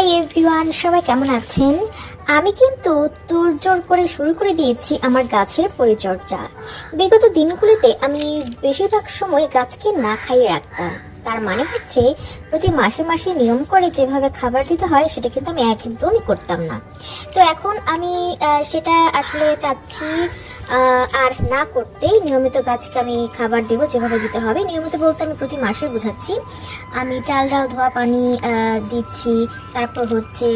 Hi everyone, সবাই কেমন আছেন? আমি কিন্তু তোড়জোড় করে শুরু করে দিয়েছি আমার গাছের পরিচর্যা। বিগত দিনগুলিতে আমি বেশিরভাগ সময় গাছকে না খাইয়ে রাখতাম। তার মানে হচ্ছে প্রতি মাসে মাসে নিয়ম করে যেভাবে খাবার দিতে হয় সেটা কিন্তু আমি একদমই করতাম না। তো এখন আমি সেটা আসলে চাচ্ছি আর না করতেই নিয়মিত গাছকে আমি খাবার দেবো যেভাবে দিতে হবে। নিয়মিত বলতে আমি প্রতি মাসে বোঝাচ্ছি। আমি চাল ডাল ধোয়া পানি দিচ্ছি, তারপর হচ্ছে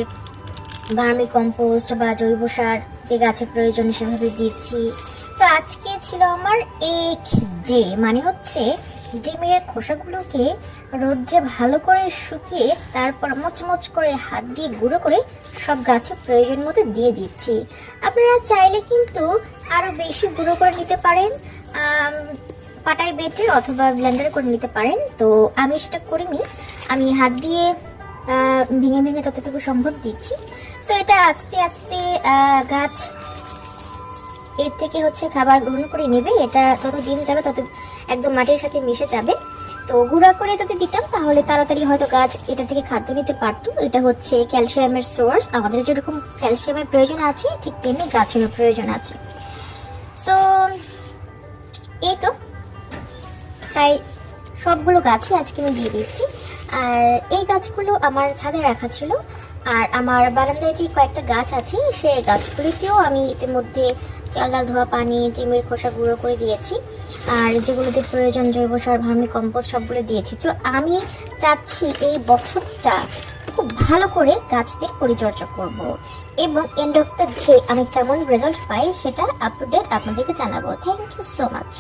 ভার্মি কম্পোস্ট বা জৈব সার যে গাছের প্রয়োজন সেভাবে দিচ্ছি। তো আজকে ছিল আমার এক ডে, মানে হচ্ছে ডিমের খোসাগুলোকে রোদ্রে ভালো করে শুকিয়ে তারপর মচমচ করে হাত দিয়ে গুঁড়ো করে সব গাছে প্রয়োজন মতো দিয়ে দিচ্ছি। আপনারা চাইলে কিন্তু আরও বেশি গুঁড়ো করে নিতে পারেন, পাটায় বেটে অথবা ব্লেন্ডার করে নিতে পারেন। তো আমি সেটা করিনি, আমি হাত দিয়ে ভেঙে ভেঙে যতটুকু সম্ভব দিচ্ছি। সো এটা আস্তে আস্তে গাছ এর থেকে হচ্ছে খাবার গ্রহণ করে নেবে। এটা যত দিন যাবে তত একদম মাটির সাথে মিশে যাবে। তো গুঁড়া করে যদি দিতাম তাহলে তাড়াতাড়ি হয়তো গাছ এটা থেকে খাদ্য নিতে পারতো। এটা হচ্ছে ক্যালসিয়ামের সোর্স। আমাদের যেরকম ক্যালসিয়ামের প্রয়োজন আছে ঠিক তেমনি গাছেরও প্রয়োজন আছে। সো এই তো প্রায় সবগুলো গাছই আজকে আমি দিয়ে দিচ্ছি। আর এই গাছগুলো আমার ছাদে রাখা ছিল, আর আমার বারান্দায় যে কয়েকটা গাছ আছে সেই গাছগুলিতেও আমি ইতিমধ্যে চাল ডাল ধোয়া পানি, ডিমের খোসা গুঁড়ো করে দিয়েছি। আর যেগুলোতে প্রয়োজন জৈব সার, ভার্মি কম্পোস্ট সবগুলো দিয়েছি। তো আমি চাচ্ছি এই বছরটা খুব ভালো করে গাছদের পরিচর্যা করব এবং এন্ড অফ দ্য ডে আমি কেমন রেজাল্ট পাই সেটা আপ টু ডেট আপনাদেরকে জানাবো। Thank you so much.